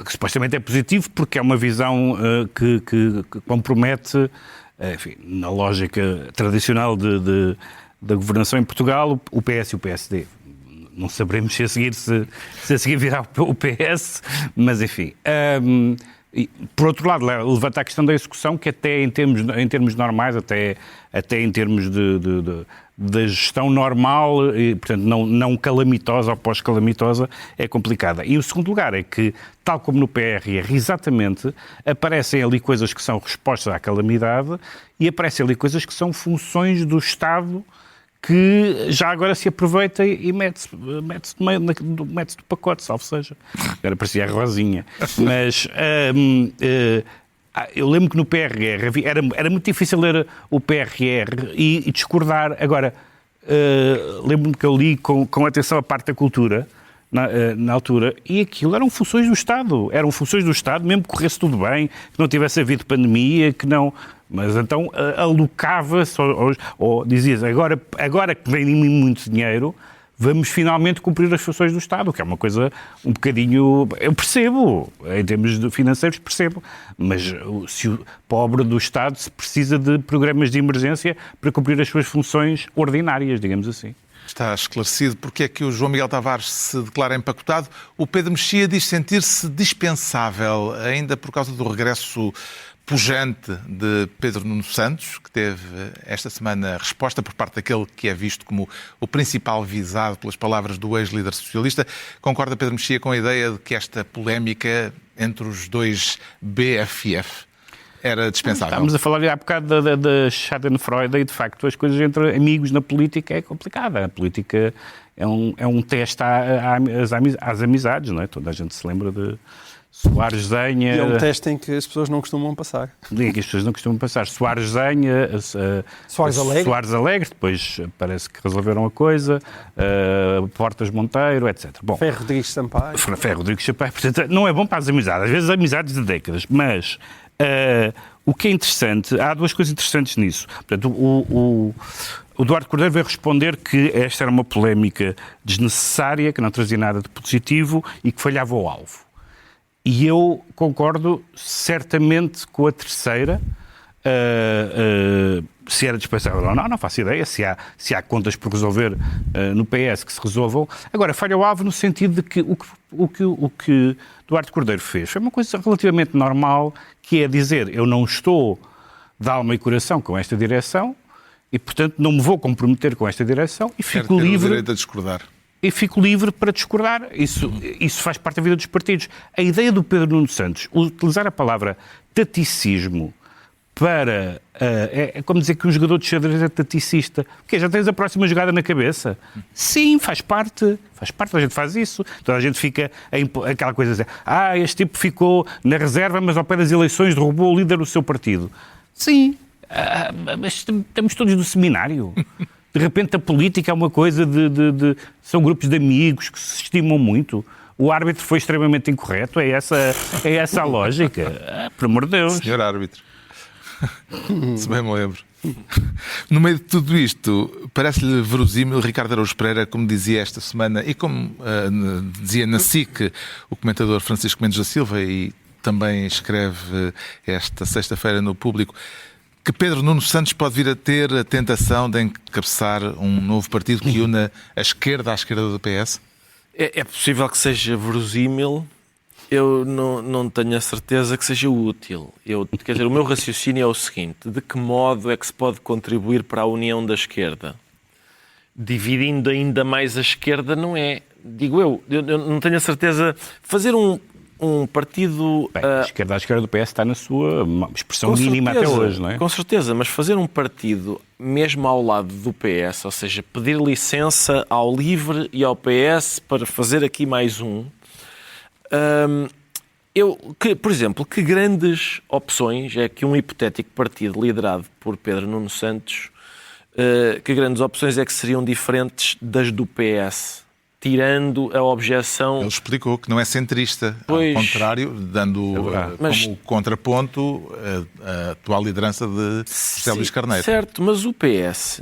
que supostamente é positivo, porque é uma visão que compromete, enfim, na lógica tradicional da governação em Portugal, o PS e o PSD. Não saberemos se a seguir virá o PS, mas enfim. E, por outro lado, levanta a questão da execução, que até em termos normais, até em termos da gestão normal, e, portanto, não calamitosa ou pós-calamitosa, é complicada. E o segundo lugar é que, tal como no PRR, exatamente, aparecem ali coisas que são respostas à calamidade e aparecem ali coisas que são funções do Estado que já agora se aproveita e mete-se do pacote, salvo seja. Agora parecia a Rosinha. Mas eu lembro que no PRR era muito difícil ler o PRR e discordar. Agora, lembro-me que eu li com atenção a parte da cultura, na altura, e aquilo eram funções do Estado. Eram funções do Estado, mesmo que corresse tudo bem, que não tivesse havido pandemia, que não... Mas então alocava-se, ou dizia-se, agora que vem muito dinheiro, vamos finalmente cumprir as funções do Estado, que é uma coisa um bocadinho... Eu percebo, em termos financeiros percebo, mas se o pobre do Estado se precisa de programas de emergência para cumprir as suas funções ordinárias, digamos assim. Está esclarecido porque é que o João Miguel Tavares se declara empacotado. O Pedro Mexia diz sentir-se dispensável, ainda por causa do regresso pujante de Pedro Nuno Santos, que teve esta semana a resposta por parte daquele que é visto como o principal visado pelas palavras do ex-líder socialista. Concorda, Pedro Mexia, com a ideia de que esta polémica entre os dois BFF era dispensável? Estamos a falar há bocado da Schadenfreude e, de facto, as coisas entre amigos na política é complicada. A política é um teste às amizades, não é? Toda a gente se lembra de Soares Zenha... E é um teste em que as pessoas não costumam passar. Em que as pessoas não costumam passar. Soares Zenha... Soares Alegre, depois parece que resolveram a coisa. Portas Monteiro, etc. Bom, Ferro Rodrigues Sampaio. Ferro Rodrigues Sampaio. Portanto, não é bom para as amizades. Às vezes amizades de décadas. Mas o que é interessante... Há duas coisas interessantes nisso. Portanto, o Duarte Cordeiro veio responder que esta era uma polémica desnecessária, que não trazia nada de positivo e que falhava ao alvo. E eu concordo certamente com a terceira, se era dispensável ou não faço ideia, se há contas por resolver no PS que se resolvam. Agora, falha ao alvo no sentido de que o que Duarte Cordeiro fez foi uma coisa relativamente normal, que é dizer, eu não estou de alma e coração com esta direção e, portanto, não me vou comprometer com esta direção e fico livre... Quero ter o direito a discordar. E fico livre para discordar. Isso faz parte da vida dos partidos. A ideia do Pedro Nuno Santos, utilizar a palavra taticismo para... é como dizer que um jogador de xadrez é taticista. O quê? Já tens a próxima jogada na cabeça? Sim, faz parte. Toda a gente faz isso. Toda a gente fica... aquela coisa de dizer, este tipo ficou na reserva, mas ao pé das eleições derrubou o líder do seu partido. Sim, mas estamos todos no seminário. De repente a política é uma coisa são grupos de amigos que se estimam muito. O árbitro foi extremamente incorreto. É essa a lógica. Por amor de Deus. Senhor árbitro. Se bem me lembro. No meio de tudo isto, parece-lhe verosímil Ricardo Araújo Pereira, como dizia esta semana, e como dizia na SIC o comentador Francisco Mendes da Silva, e também escreve esta sexta-feira no Público, que Pedro Nuno Santos pode vir a ter a tentação de encabeçar um novo partido que una a esquerda à esquerda do PS? É possível que seja verosímil. Eu não tenho a certeza que seja útil. Quer dizer, o meu raciocínio é o seguinte: de que modo é que se pode contribuir para a união da esquerda? Dividindo ainda mais a esquerda não é. Digo eu não tenho a certeza. Fazer um partido... Bem, a esquerda do PS está na sua expressão mínima até hoje, não é? Com certeza, mas fazer um partido mesmo ao lado do PS, ou seja, pedir licença ao LIVRE e ao PS para fazer aqui mais um... por exemplo, que grandes opções é que um hipotético partido liderado por Pedro Nuno Santos, que grandes opções é que seriam diferentes das do PS? Tirando a objeção... Ele explicou que não é centrista, Pois, ao contrário, dando Mas- como contraponto a atual liderança de José Luís Carneiro. Certo, mas o PS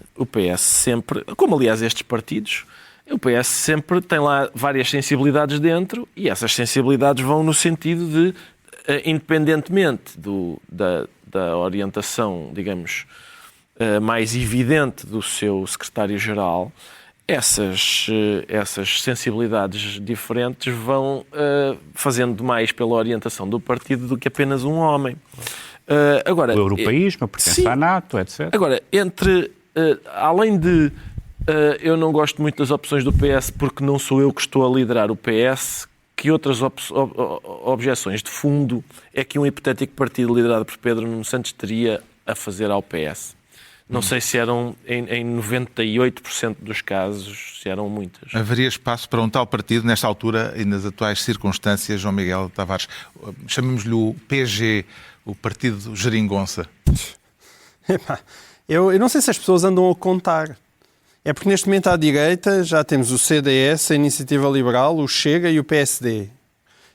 sempre, como aliás estes partidos, o PS sempre tem lá várias sensibilidades dentro e essas sensibilidades vão no sentido de, independentemente da orientação, digamos, mais evidente do seu secretário-geral, essas sensibilidades diferentes vão fazendo mais pela orientação do partido do que apenas um homem. Agora, O europeísmo, a pertença sim. à NATO, etc. Agora, além de eu não gosto muito das opções do PS porque não sou eu que estou a liderar o PS, que outras objeções de fundo é que um hipotético partido liderado por Pedro Nuno Santos teria a fazer ao PS? Não sei se eram, em 98% dos casos, se eram muitas. Haveria espaço para um tal partido, nesta altura e nas atuais circunstâncias, João Miguel Tavares? Chamemos-lhe o PG, o Partido Geringonça. Epá, eu não sei se as pessoas andam a contar. É porque neste momento à direita já temos o CDS, a Iniciativa Liberal, o Chega e o PSD.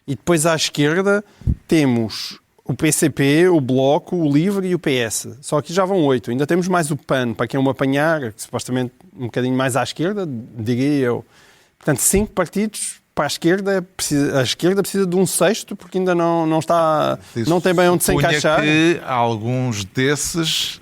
E depois à esquerda temos o PCP, o Bloco, o LIVRE e o PS. Só que já vão 8. Ainda temos mais o PAN, para quem o apanhar, que supostamente um bocadinho mais à esquerda, diria eu. Portanto, 5 partidos para a esquerda precisa de um sexto, porque ainda não tem bem onde se Supunha encaixar. Que alguns desses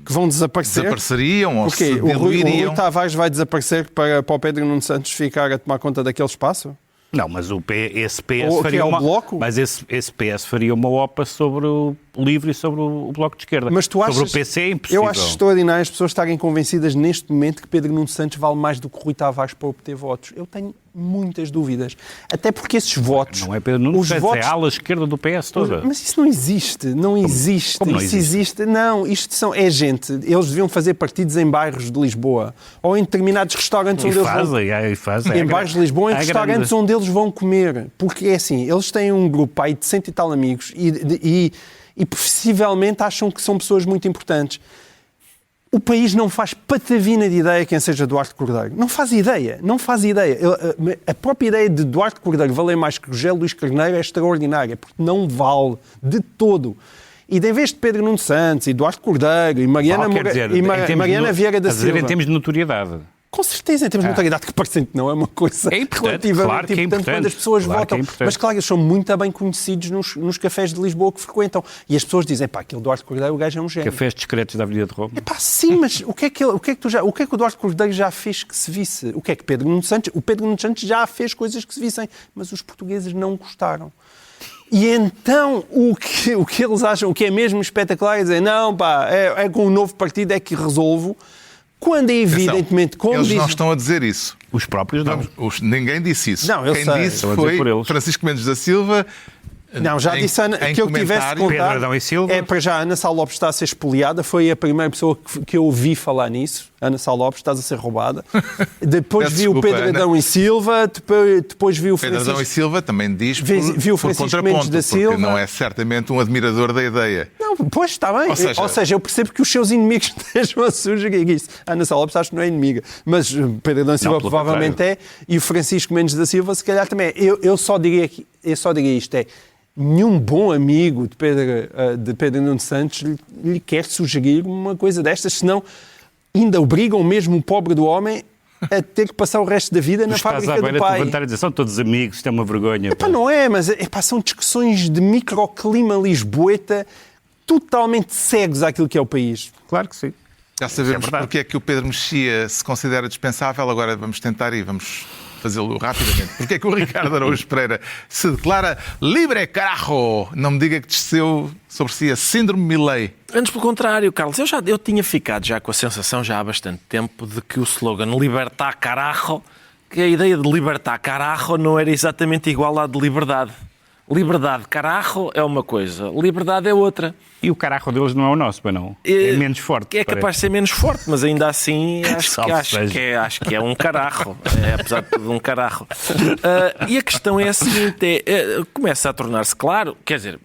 Que vão desaparecer. desapareceriam ou Porquê? se O Rui diluiriam. Tavares vai desaparecer para o Pedro Nuno Santos ficar a tomar conta daquele espaço? Não, mas esse PS Ou que faria é o uma... Bloco? Mas esse PS faria uma OPA sobre o LIVRE e sobre o Bloco de Esquerda. Mas tu achas... Sobre o PC é impossível. Eu acho extraordinário as pessoas estarem convencidas neste momento que Pedro Nuno Santos vale mais do que Rui Tavares para obter votos. Eu tenho muitas dúvidas. Até porque esses votos... Não é Pedro Nuno os Santos, votos... é a ala esquerda do PS toda. Mas isso não existe. Não existe. Como não isso existe? Não, isto é gente. Eles deviam fazer partidos em bairros de Lisboa. Ou em determinados restaurantes onde eles vão... fazem. Em bairros de Lisboa, em À restaurantes grande. onde eles vão comer. Porque é assim, eles têm um grupo aí de 100 e tal amigos e possivelmente acham que são pessoas muito importantes. O país não faz patavina de ideia quem seja Duarte Cordeiro. Não faz ideia. A própria ideia de Duarte Cordeiro valer mais que José Luís Carneiro é extraordinária, porque não vale de todo. E em vez de Pedro Nuno Santos e Duarte Cordeiro e Mariana, Mariana Vieira da Silva... em termos de notoriedade. Com certeza, em termos de notoriedade, que parecendo que não é uma coisa É importante, relativamente claro que é importante quando as pessoas claro que votam. é importante. Mas claro, eles são muito bem conhecidos nos cafés de Lisboa que frequentam. E as pessoas dizem, pá, aquele Duarte Cordeiro, o gajo é um gênio. Cafés discretos da Avenida de Roma. Pá, sim, mas o que é que o Duarte Cordeiro já fez que se visse? O que é que Pedro Nuno Santos... O Pedro Nuno Santos já fez coisas que se vissem, mas os portugueses não gostaram. E então o que eles acham, o que é mesmo espetacular é dizer, não, pá, é com um novo partido é que resolvo. Quando é evidentemente... Como Eles diz... não estão a dizer isso. Os próprios não. Ninguém disse isso. Não, eu Quem sei. disse Estou a dizer foi por eles. Francisco Mendes da Silva. Não, já disse que eu tivesse de comentário. contar. Pedro Adão e Silva. É para já, Ana Sá Lopes está a ser espoliada. Foi a primeira pessoa que eu ouvi falar nisso. Ana Sá Lopes, estás a ser roubada. Depois Peço vi o desculpa, Pedro Ana. Adão e Silva. Depois vi o Pedro Adão e Francisco... Silva também diz Viu por Francisco contraponto, Mendes da Silva. porque não é certamente um admirador da ideia. Não, pois, está bem. Ou seja, eu percebo que os seus inimigos estejam a sugerir isso. A Ana Sá Lopes acho que não é inimiga. Mas Pedro Adão e Silva pelo provavelmente é. E o Francisco Mendes da Silva, se calhar, também é. Eu só diria isto, é... Nenhum bom amigo de Pedro Nuno Santos lhe quer sugerir uma coisa destas, senão ainda obrigam mesmo o pobre do homem a ter que passar o resto da vida na fábrica do pai. Levantar e dizer, são todos amigos, isto é uma vergonha. Epá, não é, mas são discussões de microclima lisboeta totalmente cegos àquilo que é o país. Claro que sim. Já sabemos verdade. porque é que o Pedro Mexia se considera dispensável, agora vamos tentar e vamos fazê-lo rapidamente. Porque é que o Ricardo Araújo Pereira se declara libre carajo? Não me diga que desceu sobre si a síndrome Milley. Antes, pelo contrário, Carlos, eu tinha ficado já com a sensação, já há bastante tempo, de que o slogan libertar carajo, que a ideia de libertar carajo não era exatamente igual à de liberdade. Liberdade, carajo, é uma coisa. Liberdade é outra. E o carajo deles não é o nosso, mas não. É menos forte. É capaz de ser menos forte, mas ainda assim acho que é um carajo. Apesar de tudo, um carajo. E a questão é a seguinte, começa a tornar-se claro, quer dizer,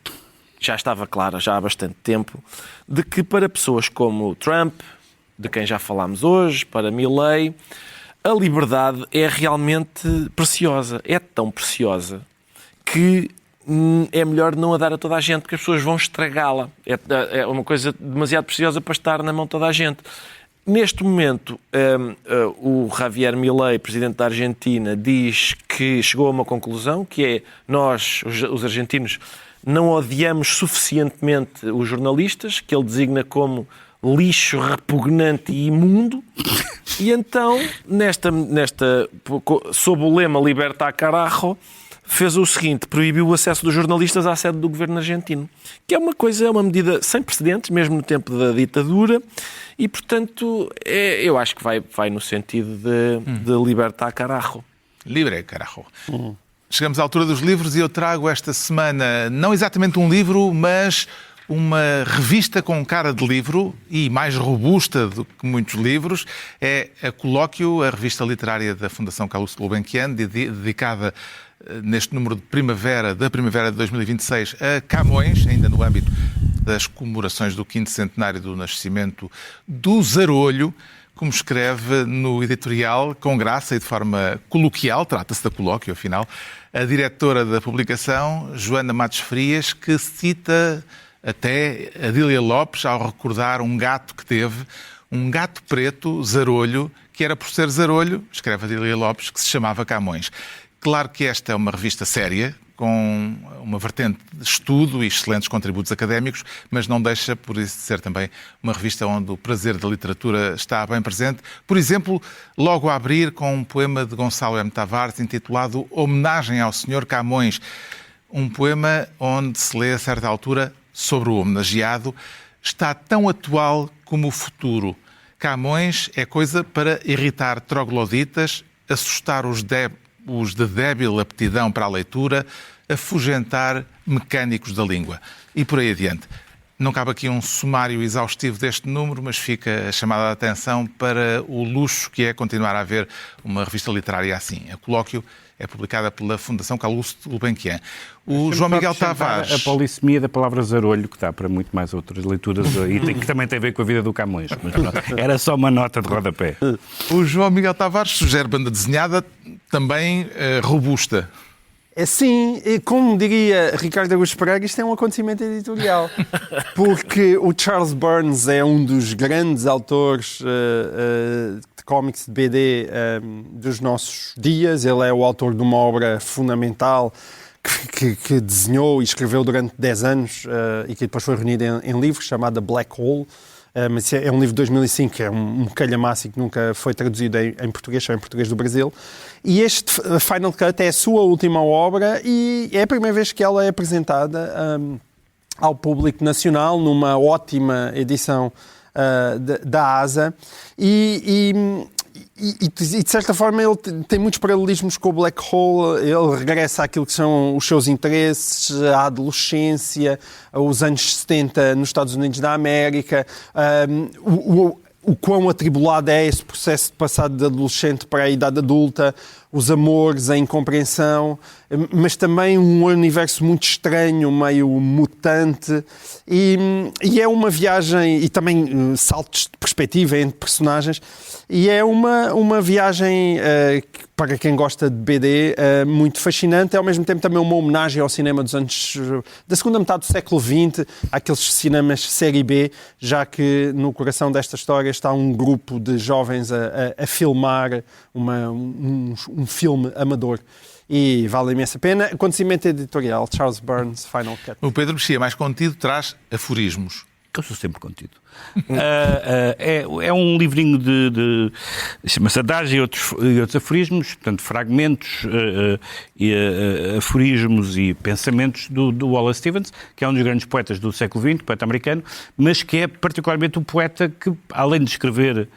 já estava claro já há bastante tempo, de que para pessoas como Trump, de quem já falámos hoje, para Milei, a liberdade é realmente preciosa. É tão preciosa que é melhor não a dar a toda a gente, porque as pessoas vão estragá-la. É uma coisa demasiado preciosa para estar na mão de toda a gente. Neste momento, o Javier Milei, presidente da Argentina, diz que chegou a uma conclusão, que é nós, os argentinos, não odiamos suficientemente os jornalistas, que ele designa como lixo repugnante e imundo, e então, sob o lema Libertad Carajo, fez o seguinte, proibiu o acesso dos jornalistas à sede do governo argentino, que é uma medida sem precedentes, mesmo no tempo da ditadura, e, portanto, eu acho que vai no sentido de Libertad Carajo. Libre Carajo. Chegamos à altura dos livros e eu trago esta semana, não exatamente um livro, mas uma revista com cara de livro e mais robusta do que muitos livros. É a Colóquio, a revista literária da Fundação Calouste Gulbenkian, dedicada neste número de da primavera de 2026 a Camões, ainda no âmbito das comemorações do 5º centenário do nascimento do Zarolho, como escreve no editorial, com graça e de forma coloquial, trata-se da Colóquio, afinal, a diretora da publicação, Joana Matos Frias, que cita até Adília Lopes ao recordar um gato que teve, um gato preto, Zarolho, que era por ser Zarolho, escreve Adília Lopes, que se chamava Camões. Claro que esta é uma revista séria, com uma vertente de estudo e excelentes contributos académicos, mas não deixa, por isso, de ser também uma revista onde o prazer da literatura está bem presente. Por exemplo, logo a abrir com um poema de Gonçalo M. Tavares intitulado Homenagem ao Sr. Camões. Um poema onde se lê, a certa altura, sobre o homenageado, está tão atual como o futuro. Camões é coisa para irritar trogloditas, assustar os de débil aptidão para a leitura, afugentar mecânicos da língua. E por aí adiante. Não cabe aqui um sumário exaustivo deste número, mas fica a chamada de atenção para o luxo que é continuar a haver uma revista literária assim. A Colóquio é publicada pela Fundação Calouste Gulbenkian. O João Miguel Tavares... A polissemia da palavra Zarolho, que dá para muito mais outras leituras e que também tem a ver com a vida do Camões. Mas pronto, era só uma nota de rodapé. O João Miguel Tavares sugere banda desenhada também robusta. Sim, como diria Ricardo Augusto Pereira, isto é um acontecimento editorial. Porque o Charles Burns é um dos grandes autores de cómics de BD dos nossos dias. Ele é o autor de uma obra fundamental que desenhou e escreveu durante 10 anos e que depois foi reunida em livros, chamada Black Hole. Mas é um livro de 2005, é um calhamaço que nunca foi traduzido em português, só em português do Brasil. E este Final Cut é a sua última obra e é a primeira vez que ela é apresentada ao público nacional numa ótima edição da ASA e de certa forma ele tem muitos paralelismos com o Black Hole. Ele regressa àquilo que são os seus interesses, a adolescência, os anos 70 nos Estados Unidos da América, o quão atribulado é esse processo de passar de adolescente para a idade adulta, os amores, a incompreensão, mas também um universo muito estranho, meio mutante, e é uma viagem, e também saltos de perspectiva entre personagens, e é uma viagem para quem gosta de BD muito fascinante, é ao mesmo tempo também uma homenagem ao cinema da segunda metade do século XX, àqueles cinemas série B, já que no coração desta história está um grupo de jovens a filmar um filme amador. E vale imensa pena. Acontecimento editorial, Charles Burns, Final Cut. O Pedro Mexia, mais contido, traz aforismos. Eu sou sempre contido. É um livrinho de chama-se Adágio e outros aforismos, portanto, fragmentos, aforismos e pensamentos do Wallace Stevens, que é um dos grandes poetas do século XX, poeta americano, mas que é particularmente um poeta que, além de escrever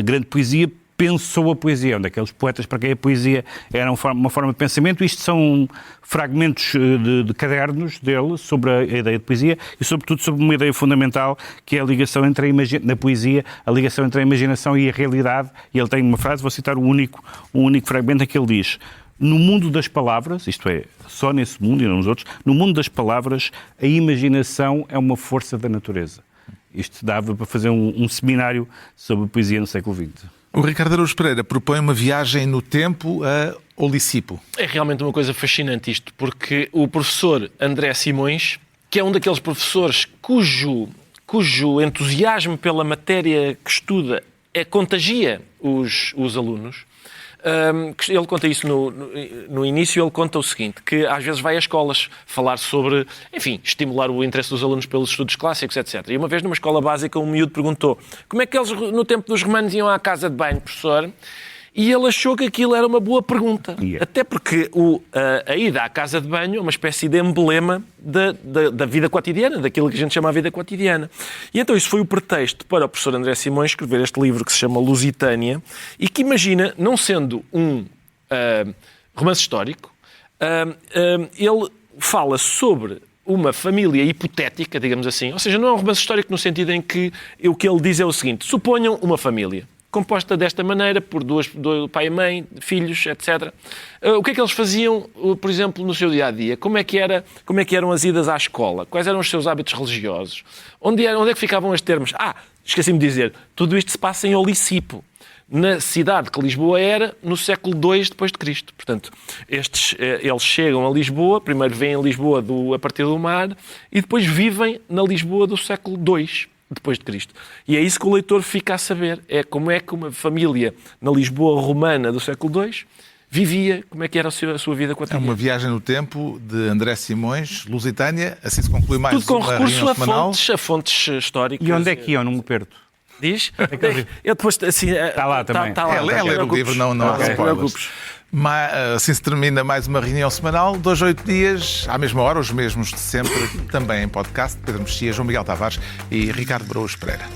grande poesia, pensou a poesia, um daqueles poetas para quem a poesia era uma forma de pensamento. Isto são fragmentos de cadernos dele sobre a ideia de poesia e, sobretudo, sobre uma ideia fundamental que é a ligação entre na poesia, a ligação entre a imaginação e a realidade. E ele tem uma frase, vou citar um único fragmento em que ele diz: no mundo das palavras, isto é, só nesse mundo e não nos outros, no mundo das palavras, a imaginação é uma força da natureza. Isto dava para fazer um seminário sobre poesia no século XX. O Ricardo Araújo Pereira propõe uma viagem no tempo a Olisipo. É realmente uma coisa fascinante isto, porque o professor André Simões, que é um daqueles professores cujo entusiasmo pela matéria que estuda contagia os alunos. Ele conta isso no início, ele conta o seguinte, que às vezes vai a escolas falar sobre, enfim, estimular o interesse dos alunos pelos estudos clássicos, etc. E uma vez numa escola básica um miúdo perguntou como é que eles no tempo dos romanos iam à casa de banho, professor? E ele achou que aquilo era uma boa pergunta. Yeah. Até porque a ida à casa de banho é uma espécie de emblema da vida cotidiana, daquilo que a gente chama a vida cotidiana. E então isso foi o pretexto para o professor André Simões escrever este livro que se chama Lusitânia e que, imagina, não sendo um romance histórico, ele fala sobre uma família hipotética, digamos assim. Ou seja, não é um romance histórico no sentido em que o que ele diz é o seguinte: suponham uma família composta desta maneira, por do pai e mãe, filhos, etc. O que é que eles faziam, por exemplo, no seu dia-a-dia? Como é que eram as idas à escola? Quais eram os seus hábitos religiosos? Onde é que ficavam as termas? Esqueci-me de dizer, tudo isto se passa em Olisipo, na cidade que Lisboa era no século II depois de Cristo. Portanto, eles chegam a Lisboa, primeiro vêm a Lisboa a partir do mar, e depois vivem na Lisboa do século II depois de Cristo. E é isso que o leitor fica a saber. É como é que uma família na Lisboa romana do século II vivia, como é que era a sua vida cotidiana. É uma viagem no tempo de André Simões, Lusitânia, assim se conclui mais tudo com uma recurso a fontes históricas. E onde é que iam? Não me perdo. Diz? Eu depois, assim, está lá também. É ler o livro, não há spoilers. Assim se termina mais uma reunião semanal, 2 a 8 dias, à mesma hora, os mesmos de sempre, também em podcast. Pedro Mexia, João Miguel Tavares e Ricardo Araújo Pereira.